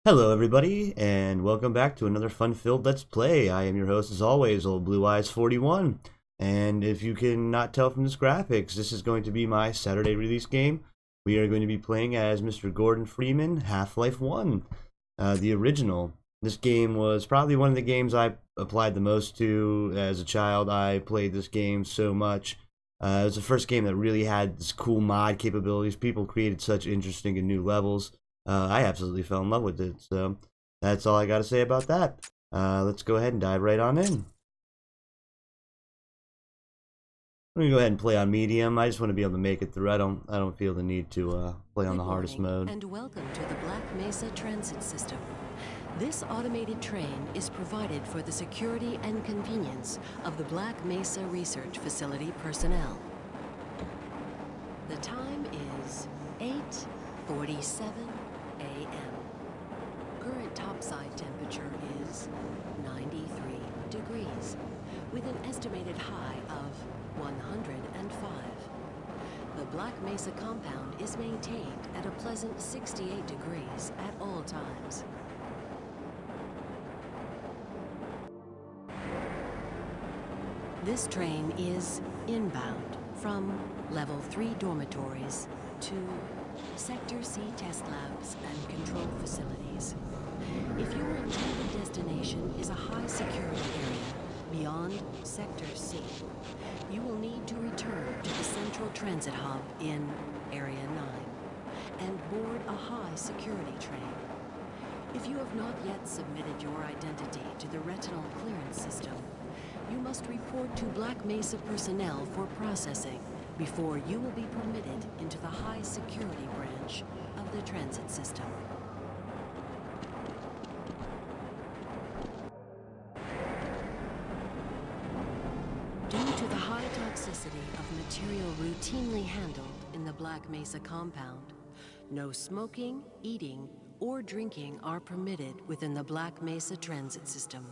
Hello everybody, and welcome back to another fun-filled Let's Play. I am your host as always, Old Blue Eyes 41. And if you can not tell from this graphics, this is going to be my Saturday release game. We are going to be playing as Mr. Gordon Freeman, Half-Life 1, the original. This game was probably one of the games I applied the most to as a child. I played this game so much. It was the first game that really had this cool mod capabilities. People created such interesting and new levels. I absolutely fell in love with it, so that's all I got to say about that. Let's go ahead and dive right on in. I'm gonna go ahead and play on medium. I just want to be able to make it through. I don't feel the need to play on the hardest mode. And welcome to the Black Mesa Transit System. This automated train is provided for the security and convenience of the Black Mesa Research Facility personnel. The time is 8:47 a.m. Current topside temperature is 93 degrees, with an estimated high of 105. The Black Mesa compound is maintained at a pleasant 68 degrees at all times. This train is inbound from Level 3 dormitories to Sector C test labs and control facilities. If your intended destination is a high security area beyond Sector C, you will need to return to the central transit hub in Area 9 and board a high security train. If you have not yet submitted your identity to the retinal clearance system, you must report to Black Mesa personnel for processing before you will be permitted into the high security branch of the transit system. Due to the high toxicity of material routinely handled in the Black Mesa compound, no smoking, eating, or drinking are permitted within the Black Mesa transit system.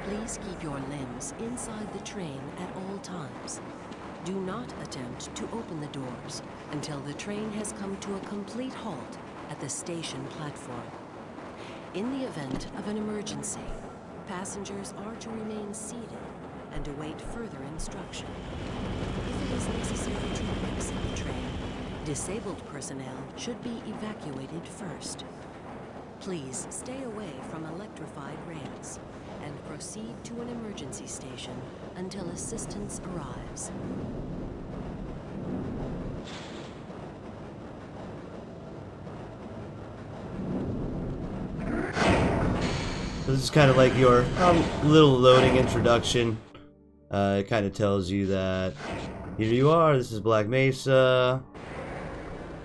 Please keep your limbs inside the train at all times. Do not attempt to open the doors until the train has come to a complete halt at the station platform. In the event of an emergency, passengers are to remain seated and await further instruction. If it is necessary to exit the train, disabled personnel should be evacuated first. Please stay away from electrified rails and proceed to an emergency station until assistance arrives. This is kind of like your little loading introduction. It kind of tells you that here you are. This is Black Mesa.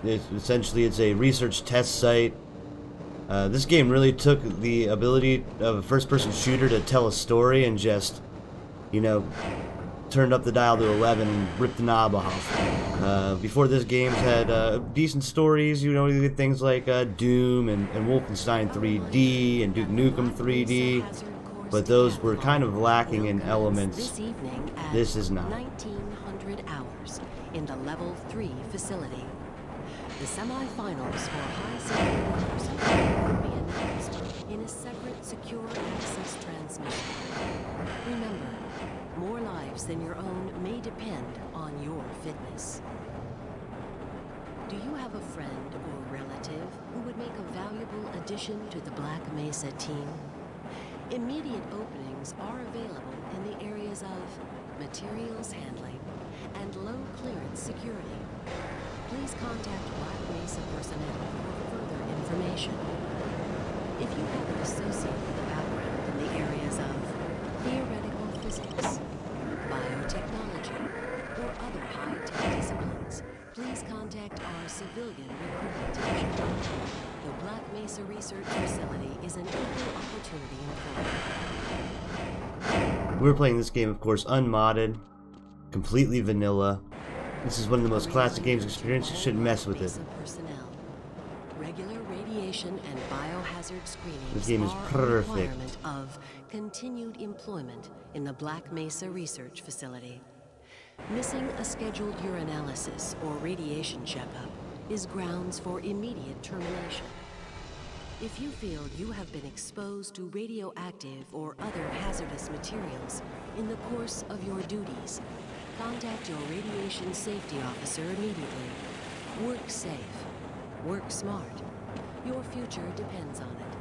Essentially, it's a research test site. This game really took the ability of a first-person shooter to tell a story and just, turned up the dial to 11 and ripped the knob off. Before this, games had decent stories. You had things like Doom and Wolfenstein 3D and Duke Nukem 3D, but those were kind of lacking in elements. This is not. 1900 hours in the Level 3 facility. The semifinals for high security personnel will be announced in a separate secure access transmission. Remember, more lives than your own may depend on your fitness. Do you have a friend or relative who would make a valuable addition to the Black Mesa team? Immediate openings are available in the areas of materials handling and low clearance security. Please contact Black Mesa personnel for further information. If you have an associate with a background in the areas of theoretical physics, biotechnology, or other high-tech disciplines, please contact our civilian recruitment division. The Black Mesa Research Facility is an equal opportunity employer. We're playing this game, of course, unmodded, completely vanilla. This is one of the most classic games experience. You shouldn't mess with it. Regular radiation and biohazard screenings This game is are perfect. a requirement of continued employment in the Black Mesa Research Facility. Missing a scheduled urinalysis or radiation checkup is grounds for immediate termination. If you feel you have been exposed to radioactive or other hazardous materials in the course of your duties, contact your radiation safety officer immediately. Work safe. Work smart. Your future depends on it.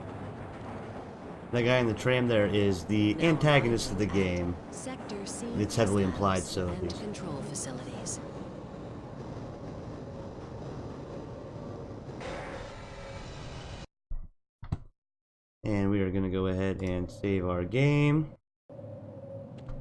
That guy in the tram there is the Now antagonist of the arriving game. at Sector C It's heavily test implied, labs so at and least. control facilities. And we are going to go ahead and save our game.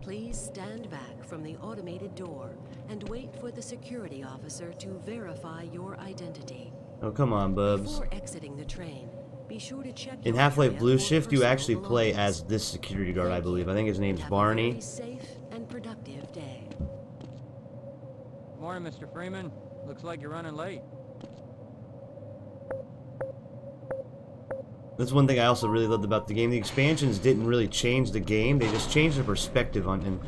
Please stand back from the automated door and wait for the security officer to verify your identity. Oh, come on, Bubs. Before exiting the train, be sure to check In your Half-Life area Blue for Shift, you personal actually play belongings. as this security guard, I Thank believe. you, I think his name's and have Barney. a very safe and productive day. Morning, Mr. Freeman. Looks like you're running late. That's one thing I also really loved about the game. The expansions didn't really change the game. They just changed the perspective on and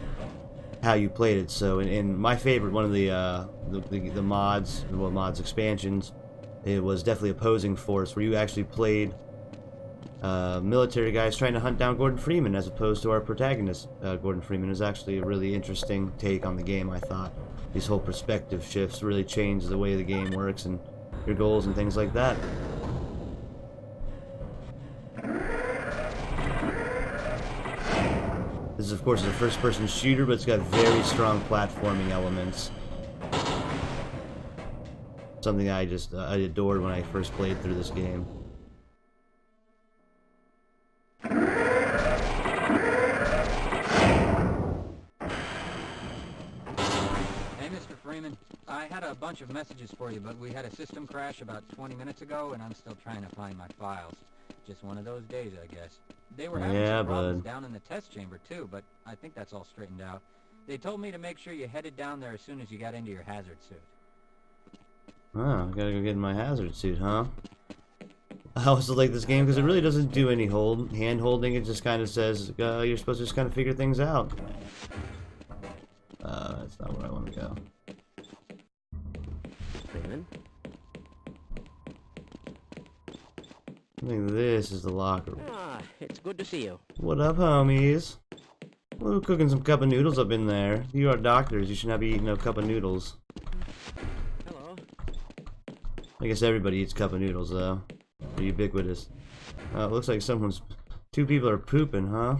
how you played it. So, in my favorite, one of the mods, well, mods expansions, it was definitely Opposing Force, where you actually played military guys trying to hunt down Gordon Freeman, as opposed to our protagonist, Gordon Freeman. Is actually a really interesting take on the game, I thought. These whole perspective shifts really change the way the game works and your goals and things like that. This is, of course, a first-person shooter, but it's got very strong platforming elements. Something I adored when I first played through this game. Hey, Mr. Freeman. I had a bunch of messages for you, but we had a system crash about 20 minutes ago, and I'm still trying to find my files. Just one of those days, I guess. They were having some problems down in the test chamber, too, but I think that's all straightened out. They told me to make sure you headed down there as soon as you got into your hazard suit. Oh, I gotta go get in my hazard suit, huh? I also like this game because it really doesn't do any hand holding. It just kind of says you're supposed to just kind of figure things out. That's not where I want to go. Freeman? I think this is the locker room. Ah, it's good to see you. What up, homies? We're cooking some cup of noodles up in there. You are doctors. You should not be eating no cup of noodles. Hello. I guess everybody eats cup of noodles, though. They're ubiquitous. It looks like two people are pooping, huh?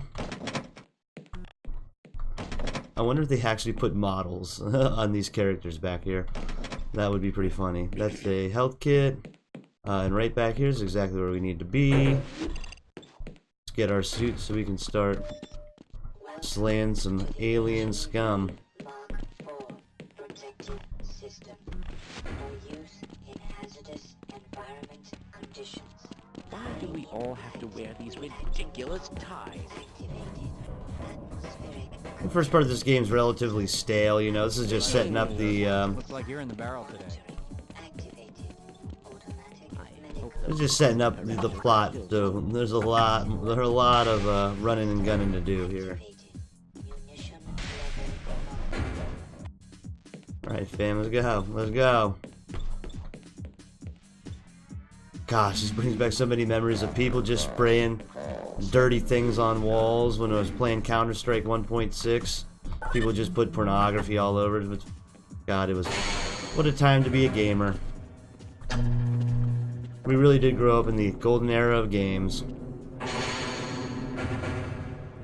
I wonder if they actually put models on these characters back here. That would be pretty funny. That's a health kit. And right back here is exactly where we need to be. Let's get our suits so we can start slaying some alien scum. Mark 4 protective system for use in hazardous environment conditions. Why do we all have to wear these ridiculous ties? Activated atmospheric The first part of this game is relatively stale, you know. This is just setting up the, Looks like you're in the barrel today. activated automatic I medical hope it's just setting up the plot. So there's a lot of running and gunning to do here. munition level. Alright, fam, let's go. Let's go. Gosh, this brings back so many memories of people just spraying dirty things on walls when I was playing Counter-Strike 1.6. People just put pornography all over it. God, it was... What a time to be a gamer. We really did grow up in the golden era of games.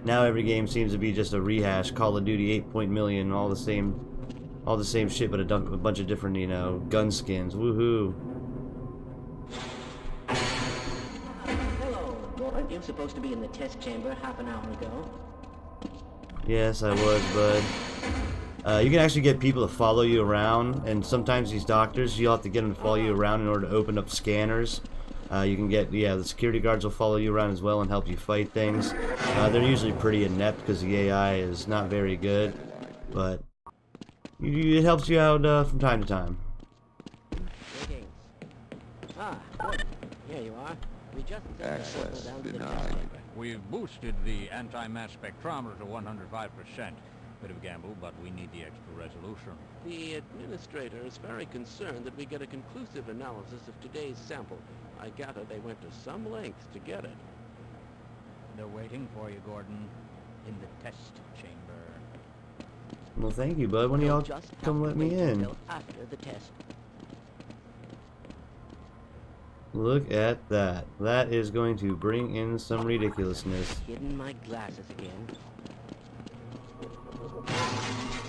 Now every game seems to be just a rehash. Call of Duty 8 million, all the same shit, but a bunch of different, you know, gun skins. Woohoo! Hello. Weren't you supposed to be in the test chamber half an hour ago? Yes, I was, bud. You can actually get people to follow you around, and sometimes these doctors, you'll have to get them to follow you around in order to open up scanners. You can get, the security guards will follow you around as well and help you fight things. They're usually pretty inept because the AI is not very good, but it helps you out from time to time. Greetings. Ah, good. Here you are. We just Access down to the denied. test chamber. We've boosted the anti-mass spectrometer to 105%. Bit of a gamble, but we need the extra resolution. The administrator is very concerned that we get a conclusive analysis of today's sample. I gather they went to some lengths to get it. They're waiting for you, Gordon, in the test chamber. Well, thank you, bud. When do y'all Just have come to let me wait in? until after the test. Look at that. That is going to bring in some ridiculousness. Hidden my glasses again.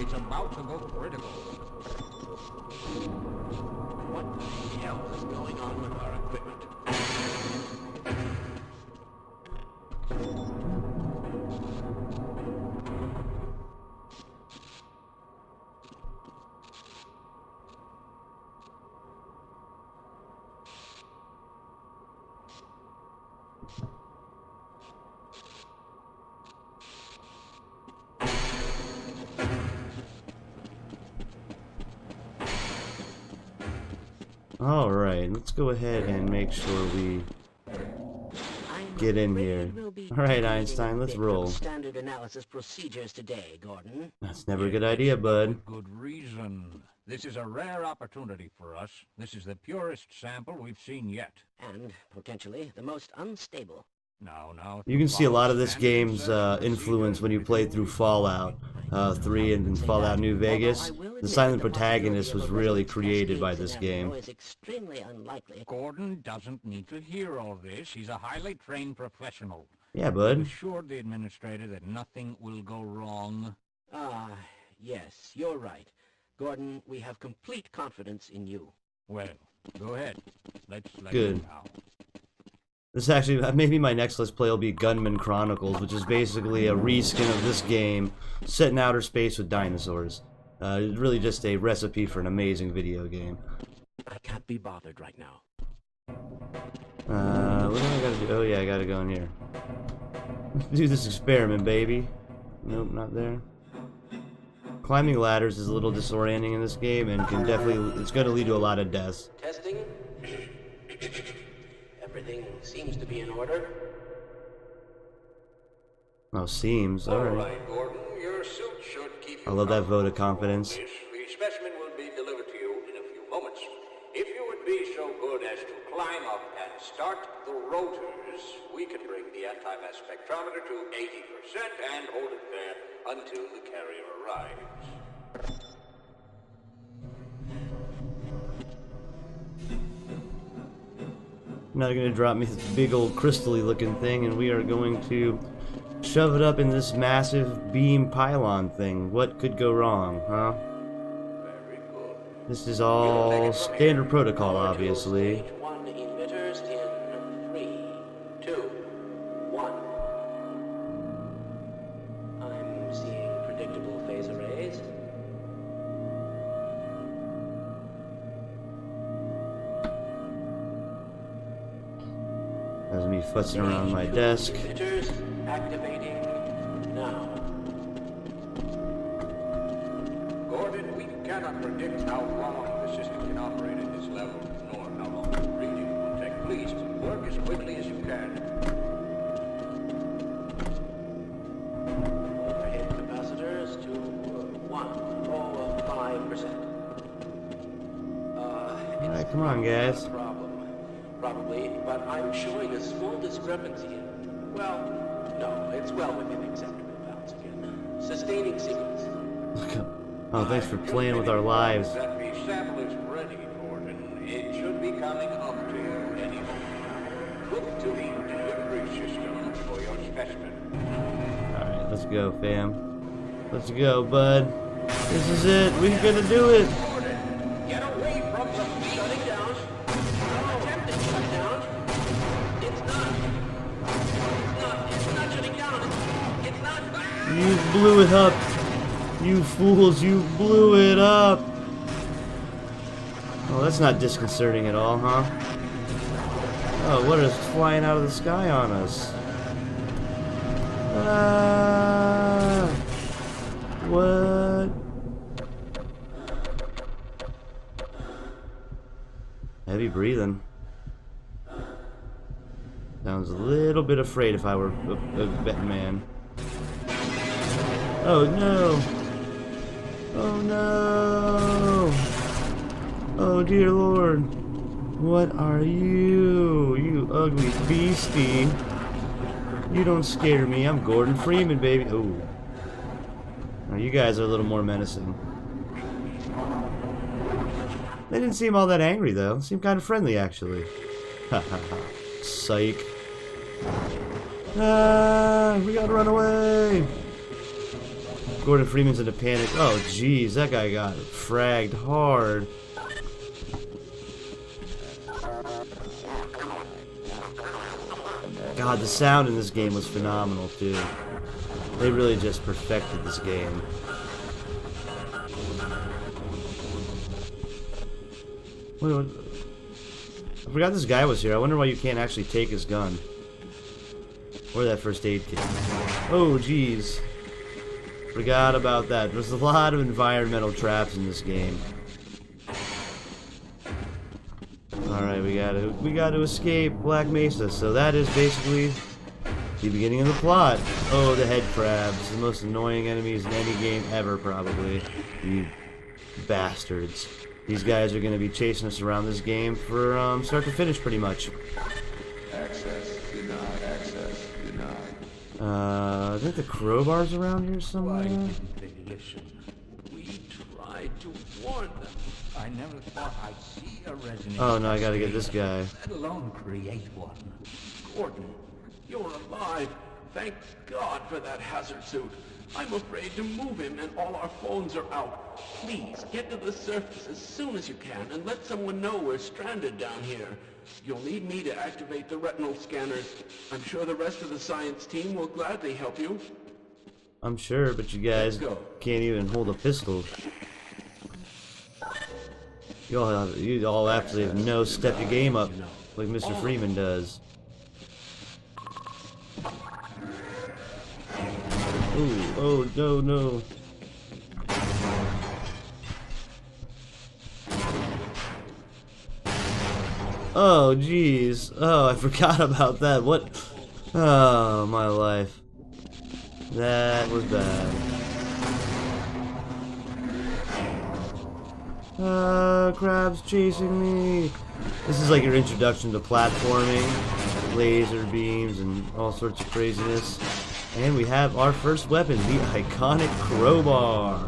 It's about to go critical. What the hell is going on with our equipment? Alright, let's go ahead and make sure we get in here. Alright, Einstein, let's roll. Standard analysis procedures today, Gordon. That's never a good idea, bud. With good reason. This is a rare opportunity for us. This is the purest sample we've seen yet. And potentially the most unstable. Now, You can see a lot of this game's influence when you play through Fallout 3 and Fallout New Vegas. The silent protagonist was really created by this game. Is extremely unlikely. Gordon doesn't need to hear all this. He's a highly trained professional. Yeah, He bud. assured the administrator that nothing will go wrong. Ah, yes, you're right. Gordon, we have complete confidence in you. Well, go ahead. Let's Good. go now. This actually, maybe my next Let's Play will be Gunman Chronicles, which is basically a reskin of this game set in outer space with dinosaurs. It's really just a recipe for an amazing video game. I can't be bothered right now. What do I gotta do? Oh yeah, I gotta go in here. Do this experiment, baby. Nope, not there. Climbing ladders is a little disorienting in this game and can definitely, it's gonna lead to a lot of deaths. Testing. Everything seems to be in order. Oh, seems. Alright. Gordon, your suit should keep you I love that vote of confidence. The specimen will be delivered to you in a few moments. If you would be so good as to climb up and start the rotors, we can bring the anti-mass spectrometer to 80% and hold it there until the carrier arrives. Now they're gonna drop me this big old crystally looking thing, and we are going to shove it up in this massive beam pylon thing. What could go wrong, huh? Very good. This is all standard protocol, obviously. Stage 1 emitters in 3, 2, 1. I'm seeing predictable phase arrays. That's me futzing around my desk. Emitters activating now. Gordon, we cannot predict how long the system can operate at this level, nor how long the reading will take. Please, work as quickly as you can. Overhead capacitors to 5%. Alright, come on, guys. Problem. Probably, but I'm showing a small discrepancy in, well, no, it's well within acceptable bounds again. Sustaining sequence. Oh, thanks for playing with our lives. That the sample is ready, Gordon. It should be coming up to you any moment. Look to the delivery system for your specimen. Alright, let's go, fam. Let's go, bud. This is it. We're gonna do it. Gordon, get away from the Shutting down. Attempted shutdown. It's not shutting down. It's not. You blew it up. You fools, you blew it up. Oh, that's not disconcerting at all, huh? Oh, what is flying out of the sky on us? Ah, what? Heavy breathing. Sounds a little bit afraid if I were a betting man. Oh no! Oh no! Oh dear Lord! What are you? You ugly beastie! You don't scare me. I'm Gordon Freeman, baby. Ooh. Now you guys are a little more menacing. They didn't seem all that angry though. Seemed kind of friendly actually. Hahaha. Psych. Ah, we gotta run away. Gordon Freeman's in a panic. Oh jeez, that guy got fragged hard. God, the sound in this game was phenomenal too. They really just perfected this game. Wait, I forgot this guy was here. I wonder why you can't actually take his gun. Or that first aid kit. Oh, jeez. Forgot about that. There's a lot of environmental traps in this game. Alright, we gotta escape Black Mesa. So that is basically the beginning of the plot. Oh, the head crabs. The most annoying enemies in any game ever, probably. You bastards. These guys are gonna be chasing us around this game for start to finish, pretty much. Access denied. Access denied. I think the crowbar's around here somewhere. Why didn't they listen? We tried to warn them. I never thought I'd see a resonance. Oh no, I gotta get this guy. Let alone create one. Gordon, you're alive. Thank God for that hazard suit. I'm afraid to move him and all our phones are out. Please, get to the surface as soon as you can and let someone know we're stranded down here. You'll need me to activate the retinal scanners. I'm sure the rest of the science team will gladly help you. I'm sure, but you guys can't even hold a pistol. You all actually have no step your game up like Mr. Freeman does. Ooh, oh no, no. Oh jeez. Oh, I forgot about that. What? Oh, my life. That was bad. Crabs chasing me. This is like your introduction to platforming, laser beams, and all sorts of craziness. And we have our first weapon, the iconic crowbar.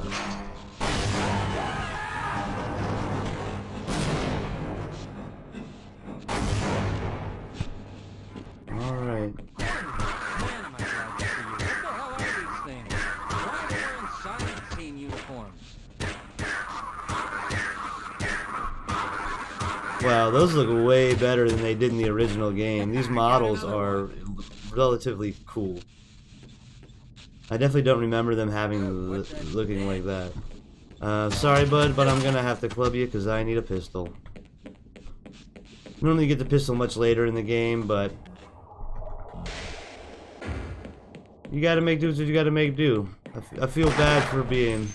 Alright. Man, am I glad to see you. What the hell are these things? Why are they wearing science team uniforms? Wow, those look way better than they did in the original game. These models are relatively cool. I definitely don't remember them having looking like that. Sorry, bud, but I'm gonna have to club you because I need a pistol. Normally you get the pistol much later in the game, but you gotta make do what you gotta make do. I feel bad for being...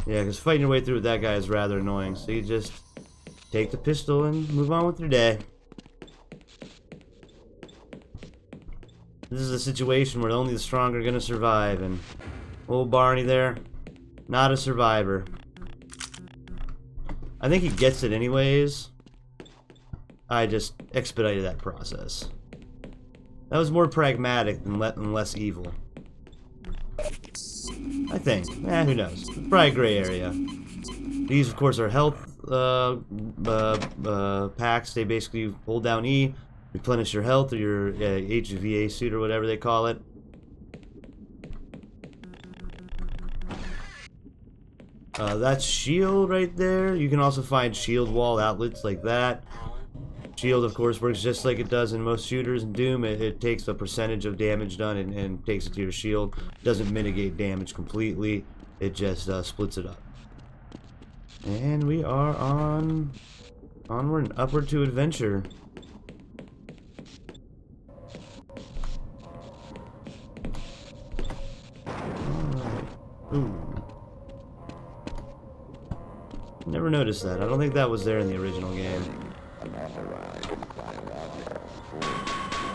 Yeah, because fighting your way through with that guy is rather annoying, so you just take the pistol and move on with your day. This is a situation where only the strong are gonna survive, and old Barney there, not a survivor. I think he gets it anyways. I just expedited that process. That was more pragmatic than less evil. I think. Who knows? Probably a gray area. These, of course, are health packs. They basically hold down E, replenish your health or your HVA suit or whatever they call it. That's shield right there. You can also find shield wall outlets like that. Shield, of course, works just like it does in most shooters in Doom. It takes a percentage of damage done and takes it to your shield. Doesn't mitigate damage completely. It just splits it up. And we are onward and upward to adventure. Alright. Ooh. Never noticed that. I don't think that was there in the original game. Unauthorized flying object.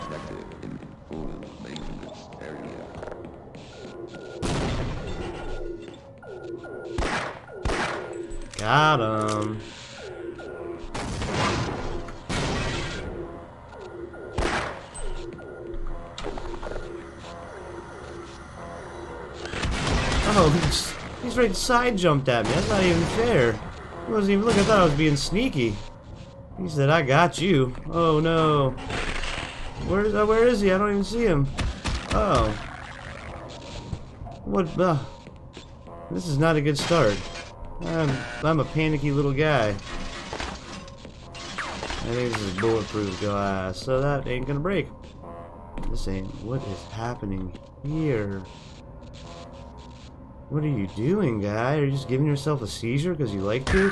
Detected in Got him. Oh, he's right side jumped at me. That's not even fair. He wasn't even looking. I thought I was being sneaky. He said, "I got you." Oh no. Where is he? I don't even see him. Oh. What? This is not a good start. I'm a panicky little guy. I think this is bulletproof glass, so that ain't gonna break. This ain't. What is happening here? What are you doing, guy? Are you just giving yourself a seizure because you like to?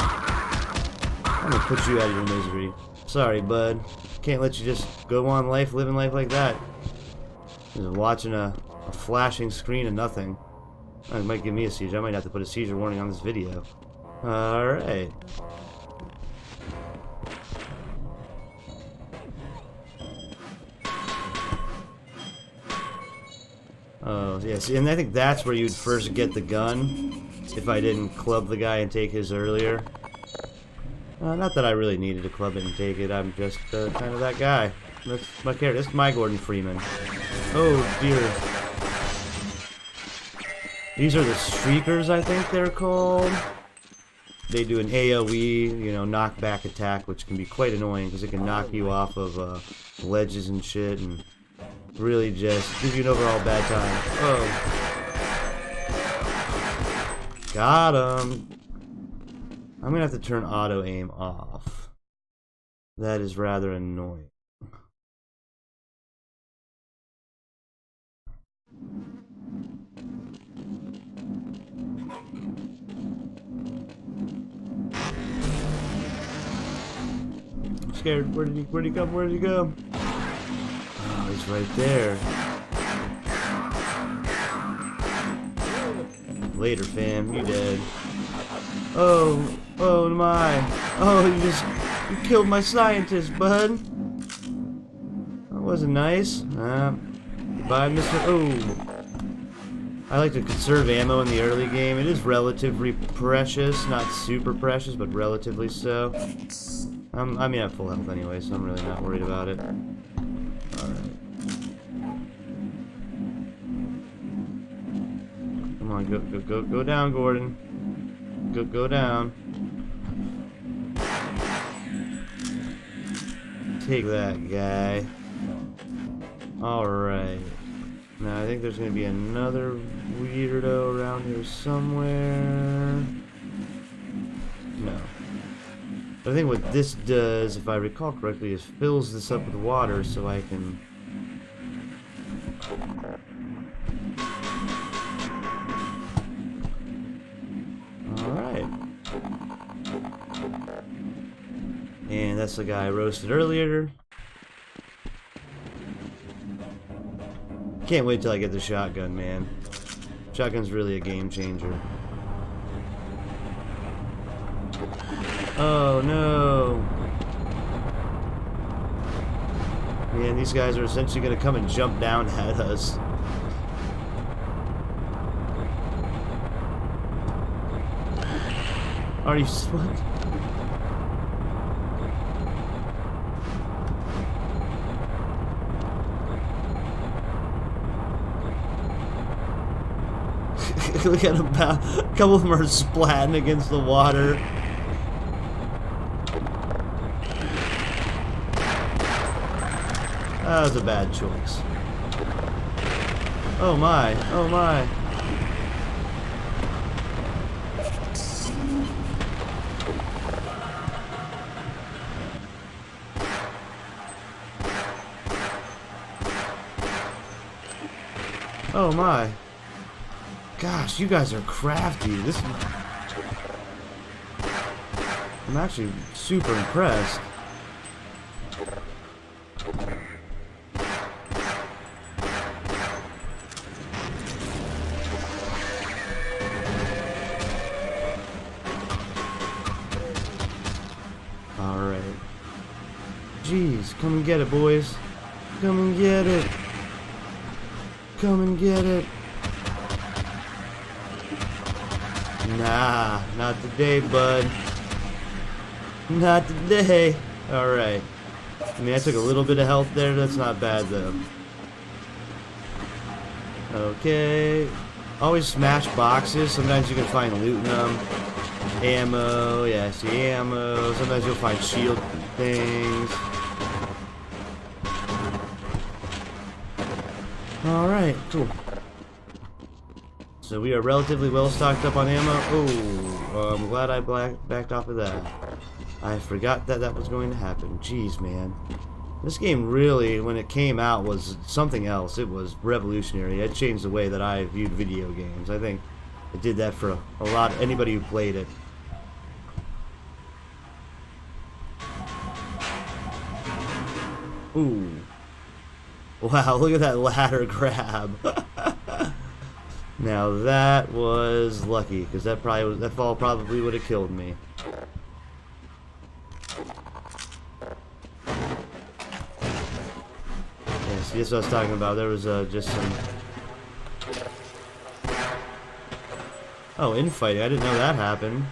I'm gonna put you out of your misery. Sorry, bud. Can't let you just go on living life like that. Just watching a flashing screen of nothing. It might give me a seizure. I might have to put a seizure warning on this video. Alright. Oh, yes, and I think that's where you'd first get the gun, if I didn't club the guy and take his earlier. Not that I really needed to club it and take it, I'm just kind of that guy. That's my character, that's my Gordon Freeman. Oh dear. These are the Streakers, I think they're called. They do an AoE, you know, knockback attack, which can be quite annoying because it can knock you off of ledges and shit and really just give you an overall bad time. Oh. Got him. I'm gonna have to turn auto aim off. That is rather annoying. I'm scared. Where did he come? Where did he go? Oh, he's right there. Later, fam. You dead. Oh my. Oh, you killed my scientist, bud. That wasn't nice. Goodbye, Mr. Oh. I like to conserve ammo in the early game. It is relatively precious. Not super precious, but relatively so. I mean, I have full health anyway, so I'm really not worried about it. Alright. Come on, go down, Gordon. Go down. Take that, guy. Alright. Now, I think there's gonna be another weirdo around here somewhere. No. But I think what this does, if I recall correctly, is fills this up with water so I can... Alright. And that's the guy I roasted earlier. Can't wait till I get the shotgun, man. Shotgun's really a game changer. Oh no! Man, these guys are essentially gonna come and jump down at us. Are you what? Look at them, a couple of them are splatting against the water. That was a bad choice. Oh my, oh my. Oh my. Gosh, you guys are crafty. I'm actually super impressed. Alright. Jeez, come and get it, boys. Come and get it. Come and get it. Nah, not today, bud. Not today. Alright. I mean, I took a little bit of health there. That's not bad, though. Okay. Always smash boxes. Sometimes you can find loot in them. Ammo. Yeah, I see ammo. Sometimes you'll find shield things. Alright, cool. So we are relatively well stocked up on ammo. Oh, I'm glad I backed off of that. I forgot that that was going to happen. Jeez, man. This game really, when it came out, was something else. It was revolutionary. It changed the way that I viewed video games. I think it did that for a lot, anybody who played it. Ooh. Wow, look at that ladder grab. Now that was lucky, because that fall probably would have killed me. Yeah, see, that's what I was talking about. There was just some... Oh, infighting. I didn't know that happened.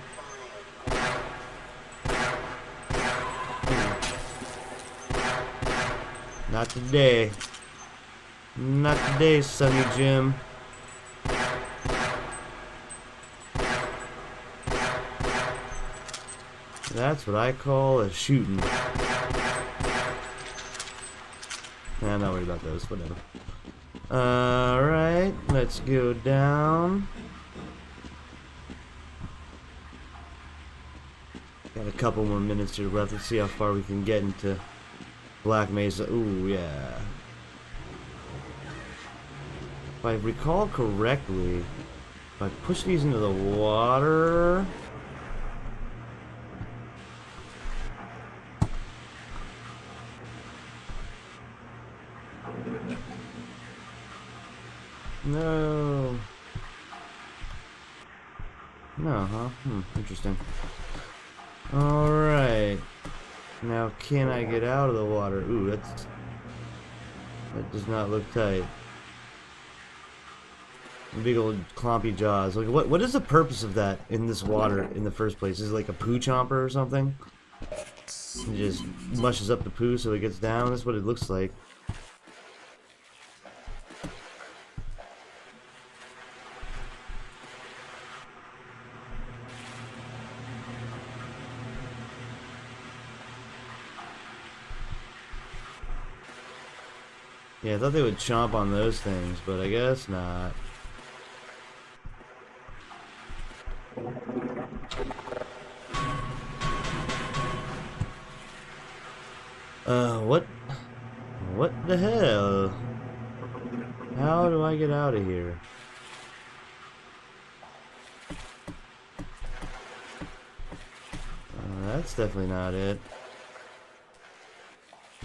Not today. Not today, Sonny Jim. That's what I call a shooting. Nah, I'm not worried about those, whatever. Alright, let's go down. Got a couple more minutes here left. Let's see how far we can get into Black Mesa. Ooh, yeah. If I recall correctly, if I push these into the water... No. No, huh? Interesting. Alright. Now, can I get out of the water? Ooh, that does not look tight. Big old clompy jaws. Like, what is the purpose of that in this water in the first place? Is it like a poo chomper or something? It just mushes up the poo so it gets down? That's what it looks like. Yeah, I thought they would chomp on those things, but I guess not. What the hell? How do I get out of here? That's definitely not it.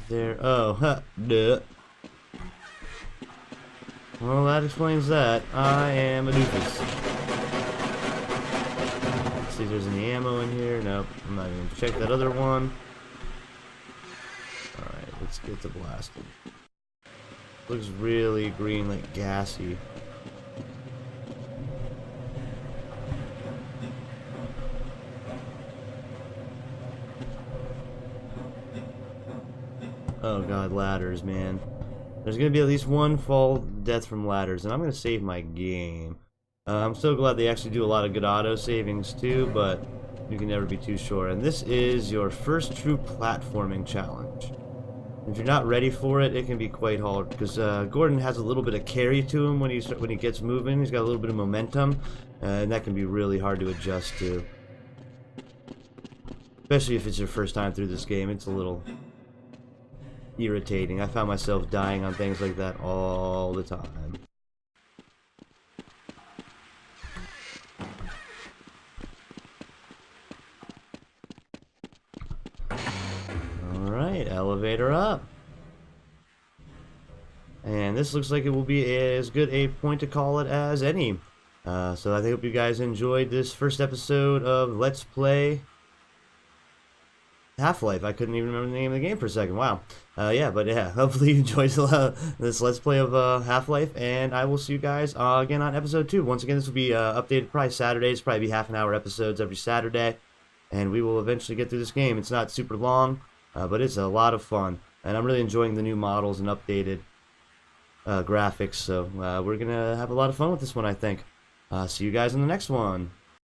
There, oh, huh, duh. Well, that explains that. I am a doofus. Let's see if there's any ammo in here. Nope. I'm not even going to check that other one. Alright, let's get to blasting. Looks really green, like gassy. Oh god, ladders, man. There's going to be at least one fall death from ladders, and I'm going to save my game. I'm so glad they actually do a lot of good auto savings too, but you can never be too sure. And this is your first true platforming challenge. If you're not ready for it, it can be quite hard, because Gordon has a little bit of carry to him when he gets moving. He's got a little bit of momentum, and that can be really hard to adjust to. Especially if it's your first time through this game, it's a little irritating. I found myself dying on things like that all the time. Alright, elevator up. And this looks like it will be as good a point to call it as any. So I hope you guys enjoyed this first episode of Let's Play Half-Life. I couldn't even remember the name of the game for a second. Wow. Yeah, but yeah, hopefully you enjoyed this Let's Play of Half-Life, and I will see you guys again on episode 2. Once again, this will be updated probably Saturdays, probably be half-an-hour episodes every Saturday, and we will eventually get through this game. It's not super long, but it's a lot of fun, and I'm really enjoying the new models and updated graphics, so we're going to have a lot of fun with this one, I think. See you guys in the next one.